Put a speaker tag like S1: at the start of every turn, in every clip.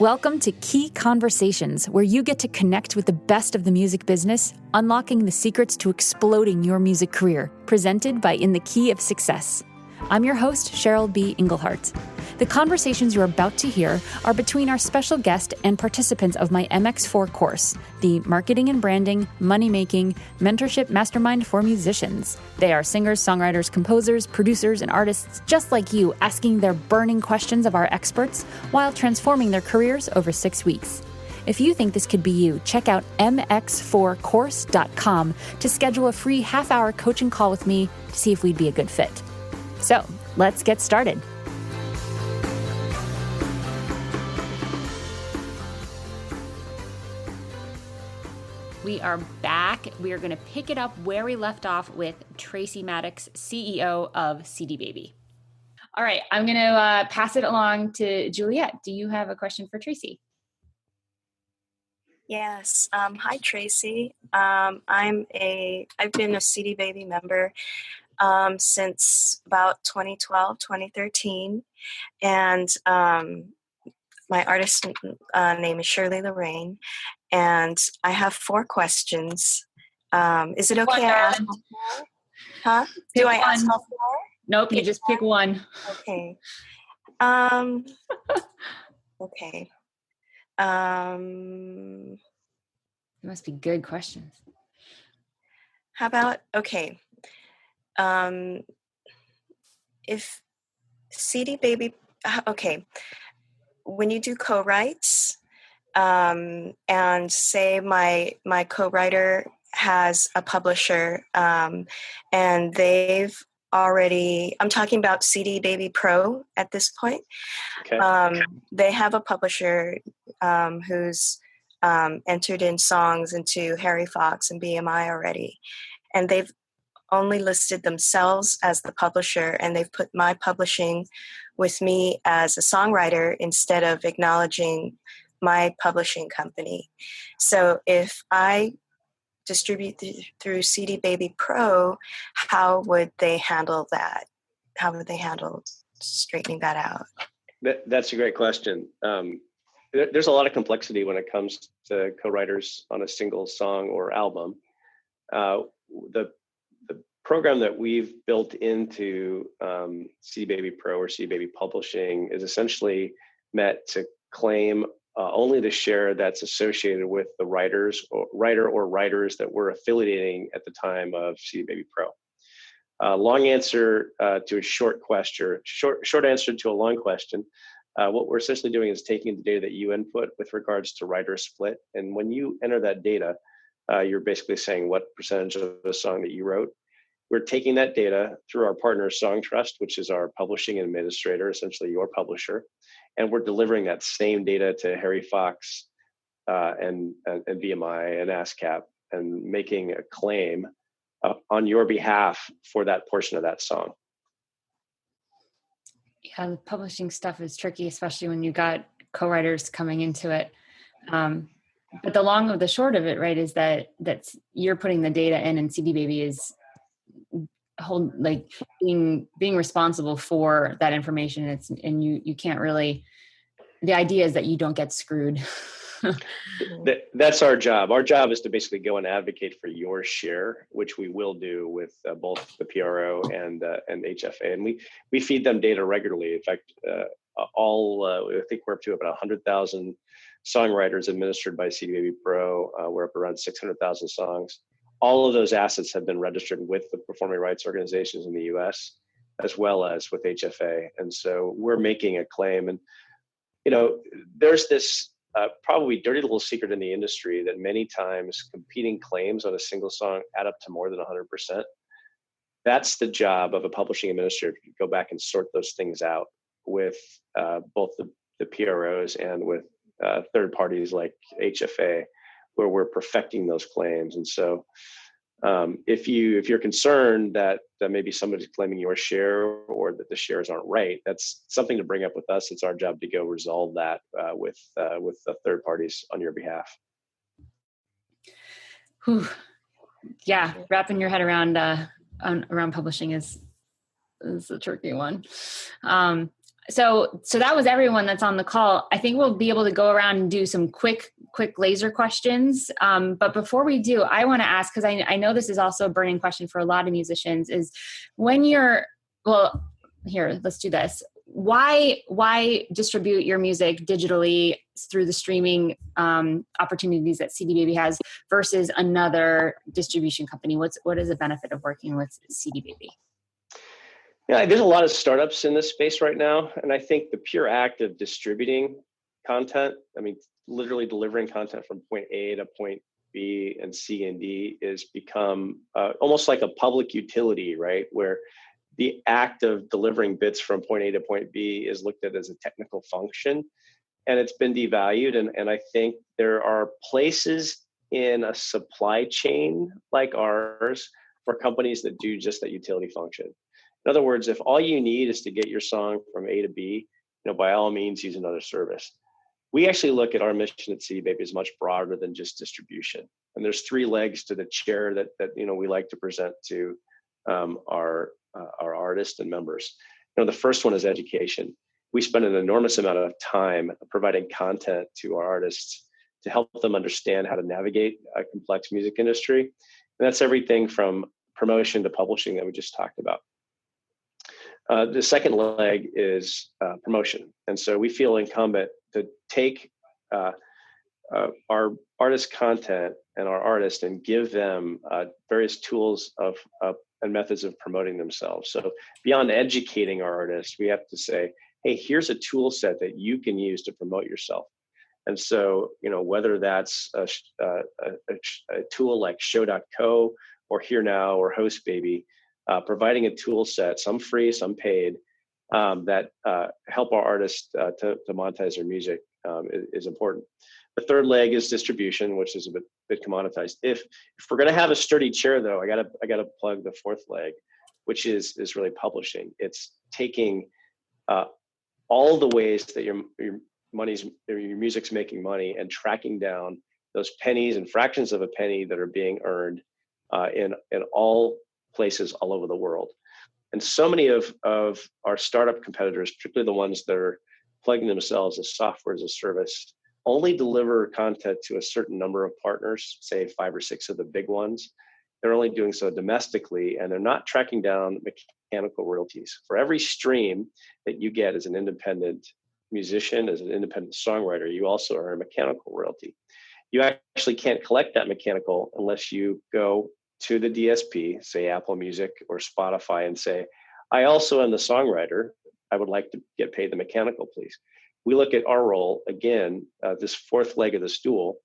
S1: Welcome to Key Conversations, where you get to connect with the best of the music business, unlocking the secrets to exploding your music career, presented by In the Key of Success. I'm your host, Cheryl B. Engelhardt. The conversations you're about to hear are between our special guest and participants of my MX4 course, the Marketing and Branding, Money-Making, Mentorship Mastermind for Musicians. They are singers, songwriters, composers, producers, and artists just like you, asking their burning questions of our experts while transforming their careers over 6 weeks. If you think this could be you, check out mx4course.com to schedule a free half-hour coaching call with me to see if we'd be a good fit. So, let's get started. We are back. We are going to pick it up where we left off with Tracy Maddox, CEO of CD Baby. All right, I'm going to pass it along to Juliet. Do you have a question for Tracy?
S2: Yes. Hi, Tracy. I've been a CD Baby member since about 2012, 2013. And my artist name is Shirley Lorraine. And I have 4 questions. Is it okay I ask all 4? Huh? Do I ask all 4?
S1: Nope, you just pick one.
S2: Okay. Okay.
S1: It must be good questions.
S2: How about, okay. If CD Baby, okay. When you do co-writes, and say my co-writer has a publisher, and they've already, I'm talking about CD Baby Pro at this point.
S3: Okay.
S2: They have a publisher who's entered in songs into Harry Fox and BMI already, and they've only listed themselves as the publisher, and they've put my publishing with me as a songwriter instead of acknowledging my publishing company. So if I distribute through CD Baby Pro, how would they handle that? How would they handle straightening that out?
S3: That's a great question. There's a lot of complexity when it comes to co-writers on a single song or album. The program that we've built into CD Baby Pro or CD Baby Publishing is essentially meant to claim only the share that's associated with the writer or writers that we're affiliating at the time of CD Baby Pro. Long answer to a short question. Short answer to a long question. What we're essentially doing is taking the data that you input with regards to writer split, and when you enter that data, you're basically saying what percentage of the song that you wrote. We're taking that data through our partner Song Trust, which is our publishing administrator, essentially your publisher, and we're delivering that same data to Harry Fox and BMI and ASCAP and making a claim on your behalf for that portion of that song.
S1: Yeah, the publishing stuff is tricky, especially when you got co-writers coming into it. But the long of the short of it, right, is that you're putting the data in, and CD Baby is being responsible for that information. And you can't really. The idea is that you don't get screwed.
S3: That's our job. Our job is to basically go and advocate for your share, which we will do with both the PRO and HFA, and we feed them data regularly. In fact, I think we're up to about 100,000 songwriters administered by CD Baby Pro. We're up around 600,000 songs. All of those assets have been registered with the performing rights organizations in the U.S. as well as with HFA, and so we're making a claim. And there's this probably dirty little secret in the industry that many times competing claims on a single song add up to more than 100%. That's the job of a publishing administrator to go back and sort those things out with both the PROs and with third parties like HFA, where we're perfecting those claims. And so if you're concerned that maybe somebody's claiming your share or that the shares aren't right, that's something to bring up with us. It's our job to go resolve that with the third parties on your behalf.
S1: Whew. Yeah, wrapping your head around publishing is a tricky one. So that was everyone that's on the call. I think we'll be able to go around and do some quick laser questions. But before we do, I want to ask, because I know this is also a burning question for a lot of musicians, is when here, let's do this. Why distribute your music digitally through the streaming opportunities that CD Baby has versus another distribution company? What is the benefit of working with CD Baby?
S3: Yeah, there's a lot of startups in this space right now. And I think the pure act of distributing content, I mean, literally delivering content from point A to point B and C and D is become almost like a public utility, right? Where the act of delivering bits from point A to point B is looked at as a technical function, and it's been devalued. And I think there are places in a supply chain like ours for companies that do just that utility function. In other words, if all you need is to get your song from A to B, by all means, use another service. We actually look at our mission at CD Baby as much broader than just distribution. And there's 3 legs to the chair that we like to present to our artists and members. The first one is education. We spend an enormous amount of time providing content to our artists to help them understand how to navigate a complex music industry. And that's everything from promotion to publishing that we just talked about. The second leg is promotion. And so we feel incumbent to take our artist content and our artists and give them various tools and methods of promoting themselves. So beyond educating our artists, we have to say, hey, here's a tool set that you can use to promote yourself. And so, whether that's a tool like show.co or Here Now or Host Baby, providing a tool set, some free, some paid, that help our artists to monetize their music is important. The third leg is distribution, which is a bit commoditized. If we're going to have a sturdy chair, though, I gotta plug the fourth leg, which is really publishing. It's taking all the ways that your music's making money and tracking down those pennies and fractions of a penny that are being earned in all places all over the world. And so many of our startup competitors, particularly the ones that are plugging themselves as software as a service, only deliver content to a certain number of partners, say 5 or 6 of the big ones. They're only doing so domestically, and they're not tracking down mechanical royalties. For every stream that you get as an independent musician, as an independent songwriter, you also earn a mechanical royalty. You actually can't collect that mechanical unless you go to the DSP, say Apple Music or Spotify, and say, I also am the songwriter. I would like to get paid the mechanical, please. We look at our role, again, this fourth leg of the stool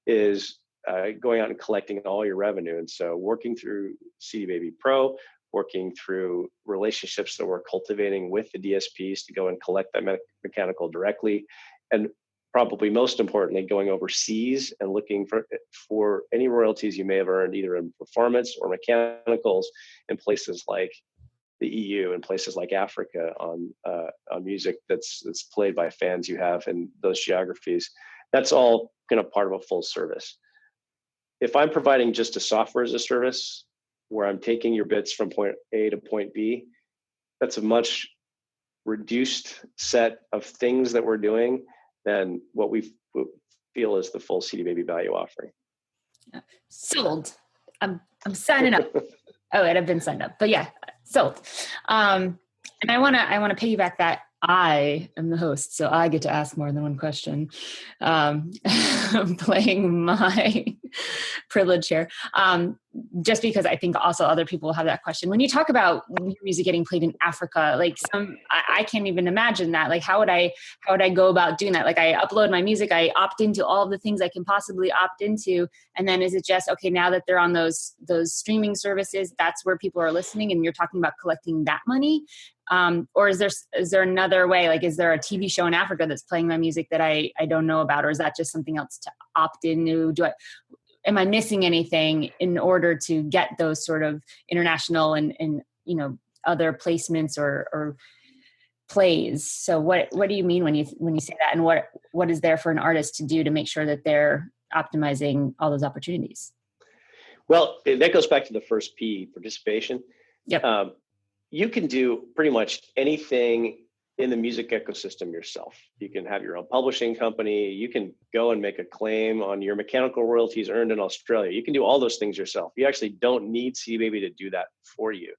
S3: is going out and collecting all your revenue. And so working through CD Baby Pro, working through relationships that we're cultivating with the DSPs to go and collect that mechanical directly. And probably most importantly, going overseas and looking for any royalties you may have earned either in performance or mechanicals in places like the EU and places like Africa on music that's played by fans you have in those geographies. That's all kind of part of a full service. If I'm providing just a software as a service where I'm taking your bits from point A to point B, that's a much reduced set of things that we're doing than what we feel is the full CD Baby value offering.
S1: Yeah. Sold. I'm signing up. Oh, it had been signed up, but yeah, sold. And I want to piggyback that. I am the host, so I get to ask more than one question. I'm playing my privilege here, just because I think also other people have that question. When you talk about music getting played in Africa, like I can't even imagine that. Like, how would I go about doing that? Like, I upload my music, I opt into all the things I can possibly opt into, and then is it just okay now that they're on those streaming services, that's where people are listening, and you're talking about collecting that money? Or is there another way? Like, is there a TV show in Africa that's playing my music that I don't know about, or is that just something else to opt into? Am I missing anything in order to get those sort of international and other placements or plays? So what do you mean when you say that, and what is there for an artist to do to make sure that they're optimizing all those opportunities?
S3: Well, that goes back to the first P, participation.
S1: Yep.
S3: You can do pretty much anything in the music ecosystem yourself. You can have your own publishing company. You can go and make a claim on your mechanical royalties earned in Australia. You can do all those things yourself. You actually don't need CD Baby to do that for you.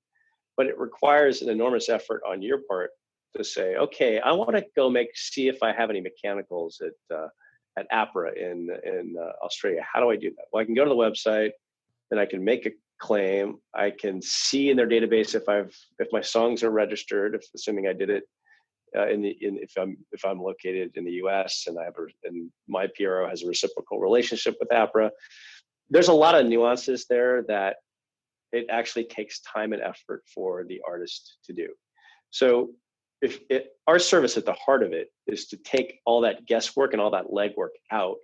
S3: But it requires an enormous effort on your part to say, okay, I want to go see if I have any mechanicals at APRA in Australia. How do I do that? Well, I can go to the website and I can make a claim. I can see in their database if my songs are registered, assuming I did it if I'm located in the U.S. and my PRO has a reciprocal relationship with APRA. There's a lot of nuances there that it actually takes time and effort for the artist to do. So our service at the heart of it is to take all that guesswork and all that legwork out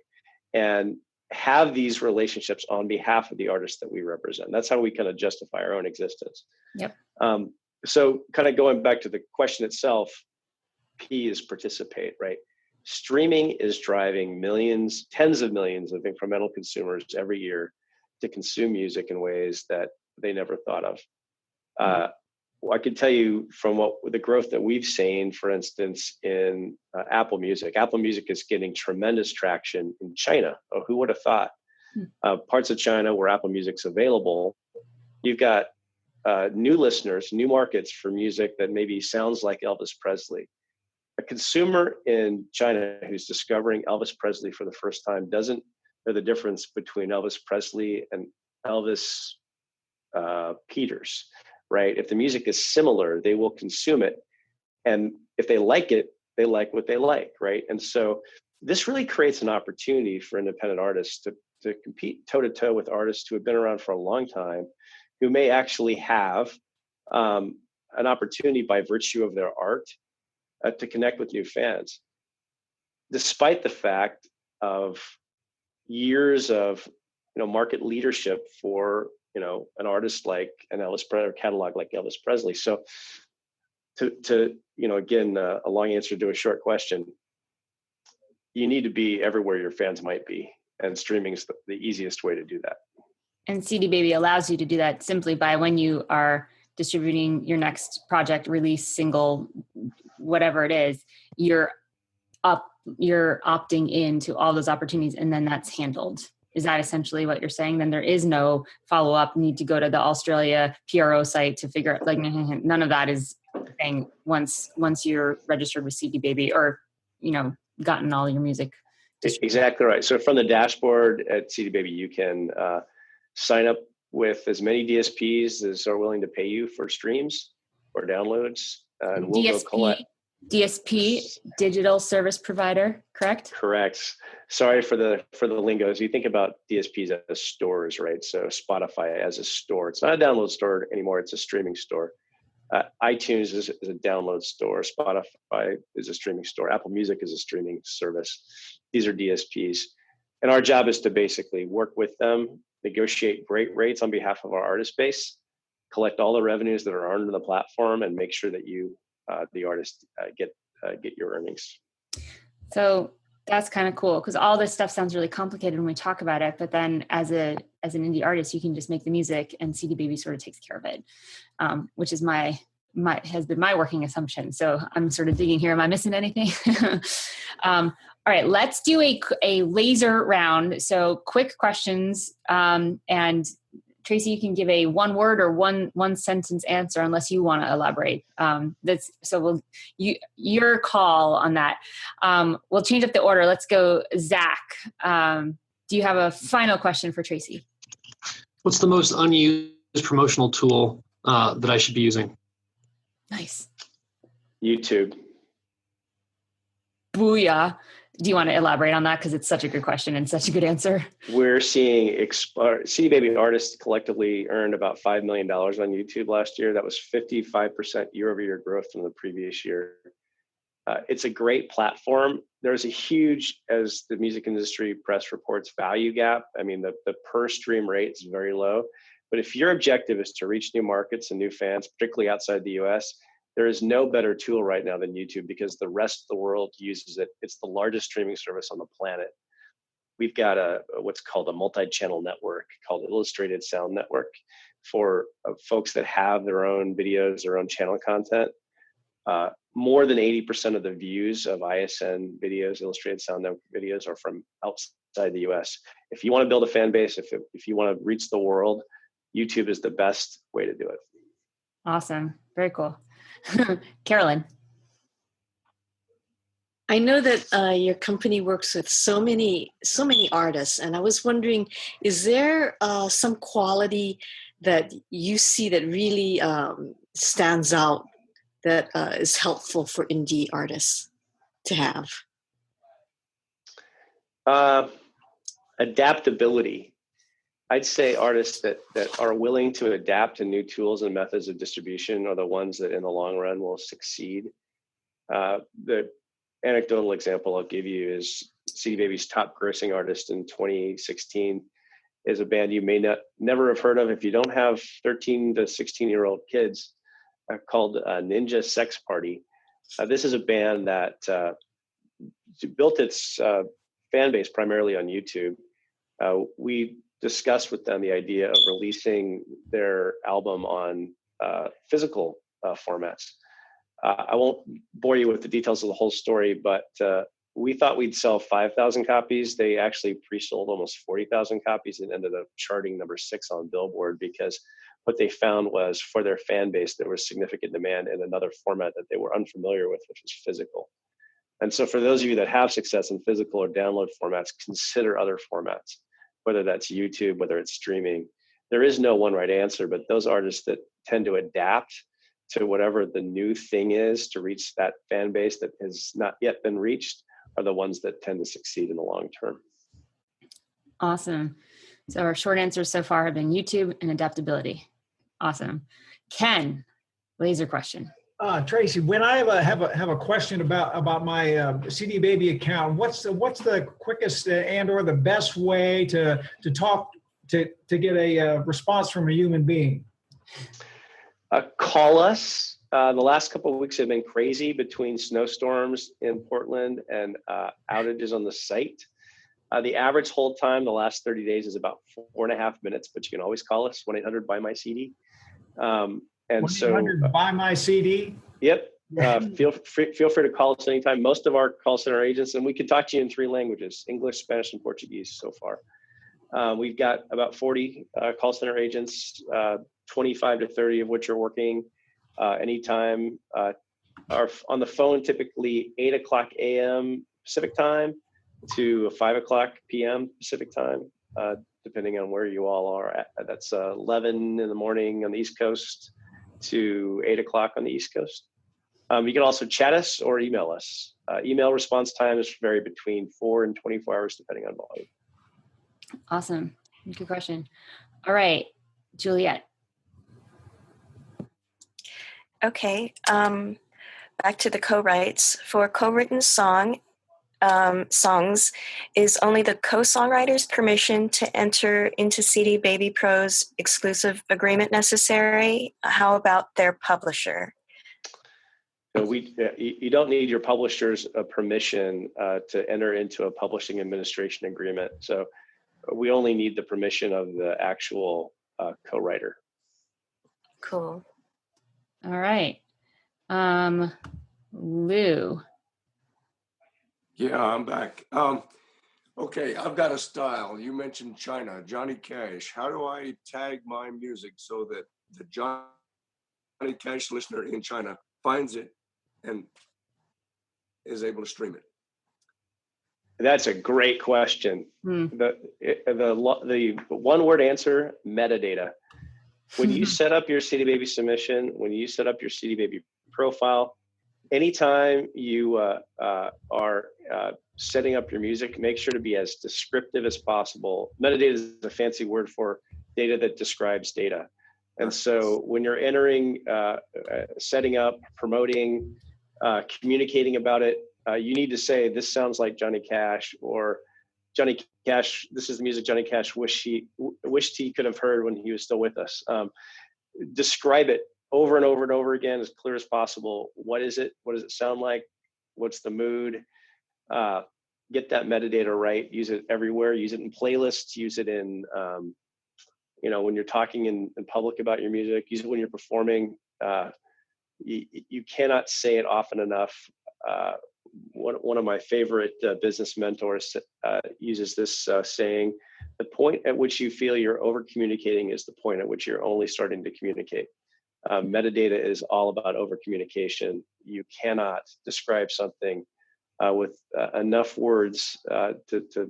S3: and have these relationships on behalf of the artists that we represent. That's how we kind of justify our own existence.
S1: Yep.
S3: So kind of going back to the question itself, P is participate, right? Streaming is driving millions, tens of millions of incremental consumers every year to consume music in ways that they never thought of. I can tell you from the growth that we've seen, for instance, in Apple Music. Apple Music is getting tremendous traction in China. Oh, who would have thought? Parts of China where Apple Music's available, you've got new listeners, new markets for music that maybe sounds like Elvis Presley. A consumer in China who's discovering Elvis Presley for the first time doesn't know the difference between Elvis Presley and Elvis Peters, right? If the music is similar, they will consume it. And if they like it, they like what they like, right? And so this really creates an opportunity for independent artists to compete toe-to-toe with artists who have been around for a long time, who may actually have an opportunity by virtue of their art to connect with new fans, despite the fact of years of market leadership for an artist like an Elvis Presley, or catalog like Elvis Presley. So to again, a long answer to a short question, you need to be everywhere your fans might be, and streaming is the easiest way to do that.
S1: And CD Baby allows you to do that simply by when you are distributing your next project, release, single, whatever it is, you're opting into all those opportunities, and then that's handled. Is that essentially what you're saying? Then there is no follow-up need to go to the Australia PRO site to figure out, like, none of that is thing once you're registered with CD Baby or, gotten all your music.
S3: Exactly right. So from the dashboard at CD Baby, you can sign up with as many DSPs as are willing to pay you for streams or downloads. And we'll go collect.
S1: DSP, digital service provider, correct?
S3: Correct. Sorry for the lingo. So you think about DSPs as stores, right? So Spotify as a store. It's not a download store anymore. It's a streaming store. iTunes is a download store. Spotify is a streaming store. Apple Music is a streaming service. These are DSPs. And our job is to basically work with them, negotiate great rates on behalf of our artist base, collect all the revenues that are earned on the platform, and make sure that you, the artist, get your earnings.
S1: So that's kind of cool, because all this stuff sounds really complicated when we talk about it. But then as an indie artist, you can just make the music, and CD Baby sort of takes care of it, which is has been my working assumption. So I'm sort of digging here. Am I missing anything? All right, let's do a laser round. So quick questions, and Tracy, you can give a one word or one sentence answer unless you want to elaborate. Your call on that. We'll change up the order. Let's go, Zach. Do you have a final question for Tracy?
S4: What's the most unused promotional tool that I should be using?
S1: Nice.
S3: YouTube.
S1: Booyah. Do you want to elaborate on that? Because it's such a good question and such a good answer.
S3: We're seeing CD Baby artists collectively earned about $5 million on YouTube last year. That was 55% year-over-year growth from the previous year. It's a great platform. There's a huge, as the music industry press reports, value gap. I mean, the per stream rate is very low. But if your objective is to reach new markets and new fans, particularly outside the US, there is no better tool right now than YouTube, because the rest of the world uses it. It's the largest streaming service on the planet. We've got what's called a multi-channel network called Illustrated Sound Network for folks that have their own videos, their own channel content. more than 80% of the views of ISN videos, illustrated sound network videos, are from outside the US. If you want to build a fan base, if you want to reach the world, YouTube is the best way to do it.
S1: Awesome. Very cool. Carolyn.
S5: I know that your company works with so many artists, and I was wondering, is there some quality that you see that really stands out that is helpful for indie artists to have?
S3: Adaptability. I'd say artists that are willing to adapt to new tools and methods of distribution are the ones that in the long run will succeed. The anecdotal example I'll give you is CD Baby's top grossing artist in 2016 is a band you may never have heard of if you don't have 13 to 16-year-old kids, called Ninja Sex Party. This is a band that built its fan base primarily on YouTube. We discussed with them the idea of releasing their album on physical formats. I won't bore you with the details of the whole story, but we thought we'd sell 5,000 copies. They actually pre-sold almost 40,000 copies and ended up charting number 6 on Billboard, because what they found was for their fan base, there was significant demand in another format that they were unfamiliar with, which was physical. And so for those of you that have success in physical or download formats, consider other formats, whether that's YouTube, whether it's streaming. There is no one right answer, but those artists that tend to adapt to whatever the new thing is to reach that fan base that has not yet been reached are the ones that tend to succeed in the long term.
S1: Awesome. So our short answers so far have been YouTube and adaptability. Awesome. Ken, laser question.
S6: Tracy, when I have a question about my CD Baby account, what's the quickest and or the best way to talk to get a response from a human being?
S3: Call us. The last couple of weeks have been crazy between snowstorms in Portland and outages on the site. The average hold time the last 30 days is about 4.5 minutes, but you can always call us, 1-800-BUY-MY-CD. And so
S6: buy my CD.
S3: Yep. Feel free to call us anytime. Most of our call center agents, and we can talk to you in 3 languages, English, Spanish, and Portuguese so far. We've got about 40 call center agents, 25 to 30 of which are working anytime. Are on the phone typically 8:00 a.m. Pacific time to 5:00 p.m. Pacific time, depending on where you all are at. That's 11 in the morning on the East Coast to 8:00 on the East Coast. You can also chat us or email us. Email response times vary between 4 and 24 hours, depending on volume.
S1: Awesome. Good question. All right, Juliet.
S2: Okay. Back to the co-writes. For co-written songs, is only the co-songwriter's permission to enter into CD Baby Pro's exclusive agreement necessary? How about their publisher?
S3: So you don't need your publisher's permission to enter into a publishing administration agreement. So we only need the permission of the actual co-writer.
S2: Cool.
S1: All right. Lou.
S7: Yeah, I'm back. Okay, I've got a style. You mentioned China, Johnny Cash. How do I tag my music so that the Johnny Cash listener in China finds it and is able to stream it?
S3: That's a great question. The one-word answer: metadata. When you set up your CD Baby submission, when you set up your CD Baby profile, anytime you are setting up your music, make sure to be as descriptive as possible. Metadata is a fancy word for data that describes data. And so when you're entering, setting up, promoting, communicating about it, you need to say, this sounds like Johnny Cash, or Johnny Cash, this is the music Johnny Cash wished he could have heard when he was still with us. Describe it over and over and over again, as clear as possible. What is it? What does it sound like? What's the mood? Get that metadata right. Use it everywhere. Use it in playlists. Use it in, when you're talking in public about your music. Use it when you're performing. you cannot say it often enough. One of my favorite business mentors uses this saying: the point at which you feel you're over communicating is the point at which you're only starting to communicate. Metadata is all about over communication. You cannot describe something with enough words to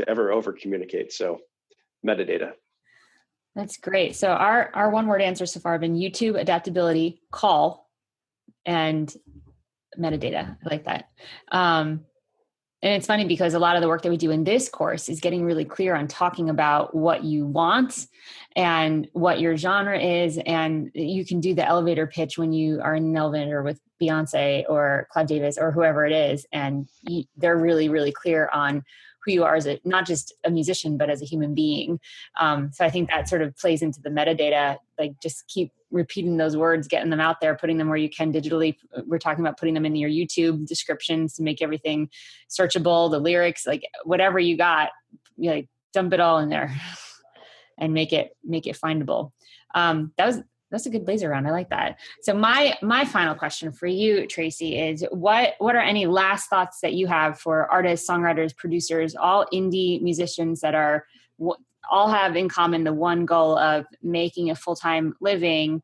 S3: ever over communicate. So metadata.
S1: That's great. So our one word answers so far have been YouTube, adaptability, call, and metadata. I like that. And it's funny because a lot of the work that we do in this course is getting really clear on talking about what you want and what your genre is. And you can do the elevator pitch when you are in an elevator with Beyonce or Clive Davis or whoever it is. And they're really, really clear on who you are as not just a musician, but as a human being. So I think that sort of plays into the metadata, like just keep repeating those words, getting them out there, putting them where you can digitally. We're talking about putting them in your YouTube descriptions to make everything searchable, the lyrics, like whatever you got, like dump it all in there and make it findable. That's a good laser round. I like that. So my final question for you, Tracy, is what are any last thoughts that you have for artists, songwriters, producers, all indie musicians that are all have in common the one goal of making a full-time living,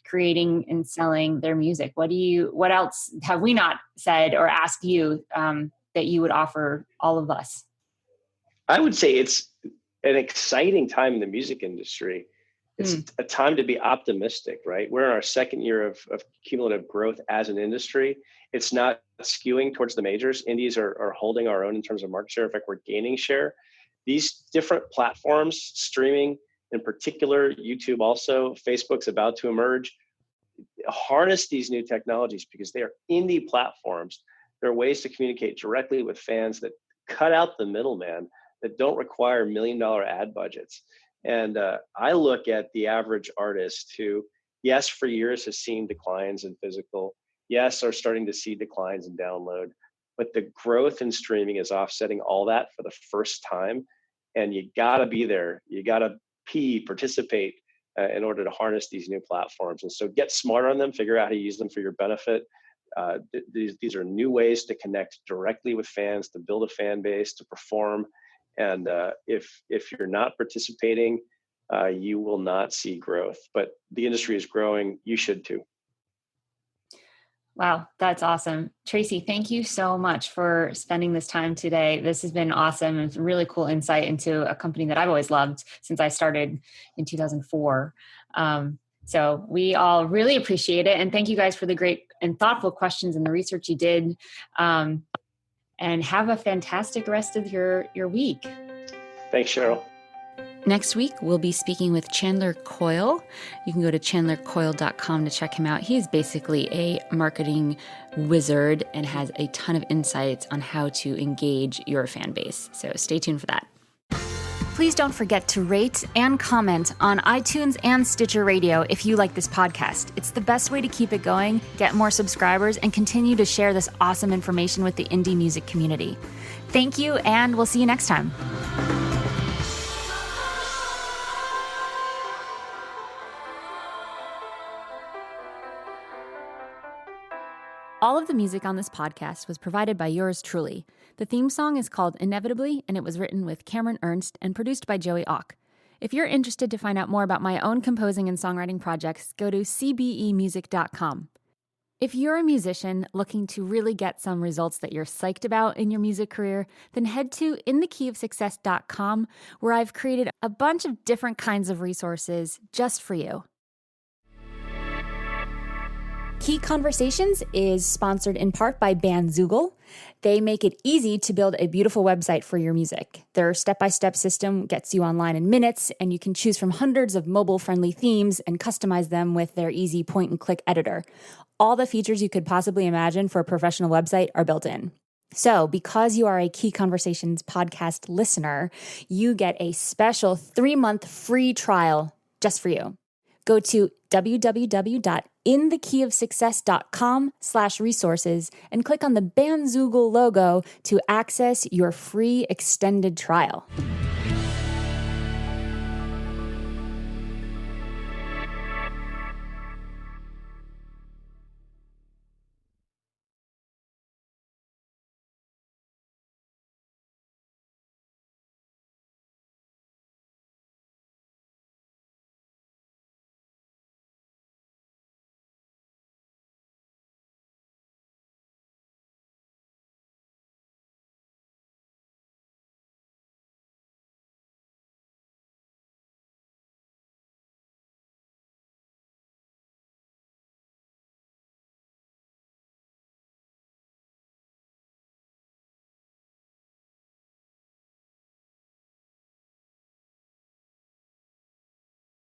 S1: creating and selling their music? What else have we not said or asked you that you would offer all of us?
S3: I would say it's an exciting time in the music industry. It's a time to be optimistic, right? We're in our second year of cumulative growth as an industry. It's not skewing towards the majors. Indies are holding our own in terms of market share. In fact, we're gaining share. These different platforms, streaming in particular, YouTube also, Facebook's about to emerge, harness these new technologies because they are indie platforms. There are ways to communicate directly with fans that cut out the middleman, that don't require $1 million ad budgets. And I look at the average artist who, yes, for years has seen declines in physical, yes, are starting to see declines in download, but the growth in streaming is offsetting all that for the first time. And you gotta be there. You gotta participate in order to harness these new platforms. And so get smarter on them, figure out how to use them for your benefit. These are new ways to connect directly with fans, to build a fan base, to perform. And if you're not participating, you will not see growth. But the industry is growing. You should too.
S1: Wow, that's awesome. Tracy, thank you so much for spending this time today. This has been awesome. It's a really cool insight into a company that I've always loved since I started in 2004. So we all really appreciate it. And thank you guys for the great and thoughtful questions and the research you did. And have a fantastic rest of your week.
S3: Thanks, Cheryl.
S1: Next week, we'll be speaking with Chandler Coyle. You can go to chandlercoyle.com to check him out. He's basically a marketing wizard and has a ton of insights on how to engage your fan base. So stay tuned for that. Please don't forget to rate and comment on iTunes and Stitcher Radio if you like this podcast. It's the best way to keep it going, get more subscribers, and continue to share this awesome information with the indie music community. Thank you, and we'll see you next time. All of the music on this podcast was provided by yours truly. The theme song is called Inevitably, and it was written with Cameron Ernst and produced by Joey Auck. If you're interested to find out more about my own composing and songwriting projects, go to cbemusic.com. If you're a musician looking to really get some results that you're psyched about in your music career, then head to inthekeyofsuccess.com, where I've created a bunch of different kinds of resources just for you. Key Conversations is sponsored in part by Bandzoogle. They make it easy to build a beautiful website for your music. Their step-by-step system gets you online in minutes, and you can choose from hundreds of mobile-friendly themes and customize them with their easy point-and-click editor. All the features you could possibly imagine for a professional website are built in. So, because you are a Key Conversations podcast listener, you get a special 3-month free trial just for you. Go to www.inthekeyofsuccess.com/resources and click on the Bandzoogle logo to access your free extended trial.